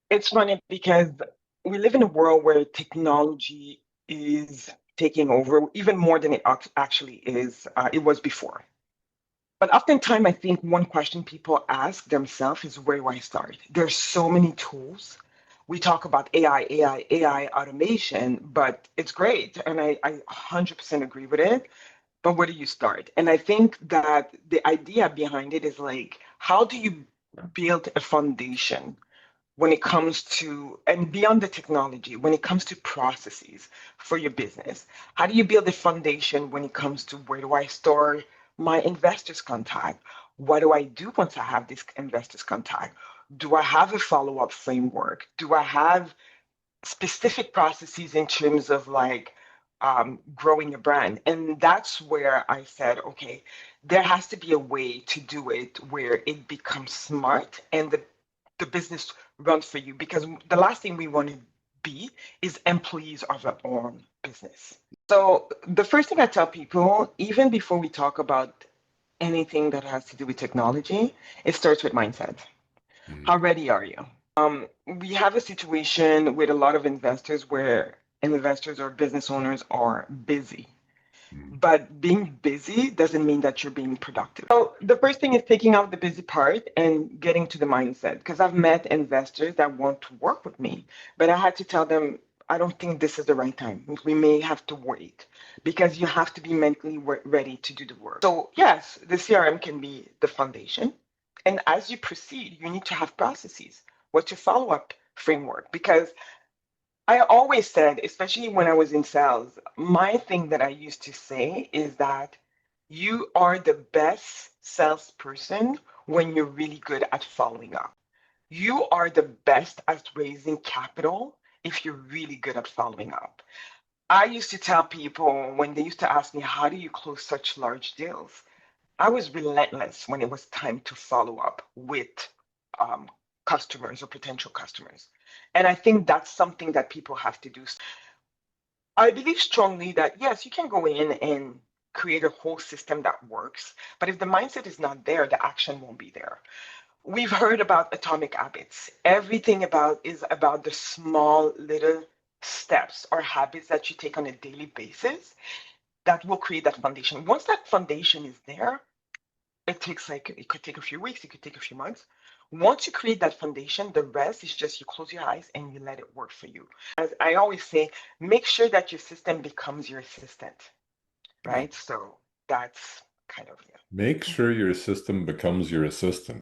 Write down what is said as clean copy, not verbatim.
It's funny because we live in a world where technology is taking over even more than it actually is. It was before. But oftentimes, I think one question people ask themselves is, where do I start? There's so many tools. We talk about AI automation, but it's great. And I 100% agree with it. But where do you start? And I think that the idea behind it is like, how do you build a foundation when it comes to, and beyond the technology, when it comes to processes for your business? How do you build a foundation when it comes to, where do I store my investors' contact? What do I do once I have this investors' contact? Do I have a follow-up framework? Do I have specific processes in terms of like growing a brand? And that's where I said, okay, there has to be a way to do it where it becomes smart and the business runs for you, because the last thing we want to be is employees of our own business. So the first thing I tell people, even before we talk about anything that has to do with technology, it starts with mindset. Mm, How ready are you? We have a situation with a lot of investors where investors or business owners are busy. mm, But being busy doesn't mean that you're being productive. So the first thing is taking out the busy part and getting to the mindset. Because I've met investors that want to work with me, but I had to tell them, I don't think this is the right time. We may have to wait, because you have to be mentally ready to do the work. So yes, the CRM can be the foundation. And as you proceed, you need to have processes. What's your follow-up framework? Because I always said, especially when I was in sales, my thing that I used to say is that you are the best salesperson when you're really good at following up. You are the best at raising capital if you're really good at following up. I used to tell people when they used to ask me, how do you close such large deals? I was relentless when it was time to follow up with um, customers or potential customers. And I think that's something that people have to do. I believe strongly that yes, you can go in and create a whole system that works, but if the mindset is not there, the action won't be there. We've heard about atomic habits. Everything about is about the small little steps or habits that you take on a daily basis that will create that foundation. Once that foundation is there, it could take a few weeks, it could take a few months. Once you create that foundation, the rest is just you close your eyes and you let it work for you. As I always say, make sure that your system becomes your assistant, yeah. right? So that's kind of Make it. sure your system becomes your assistant.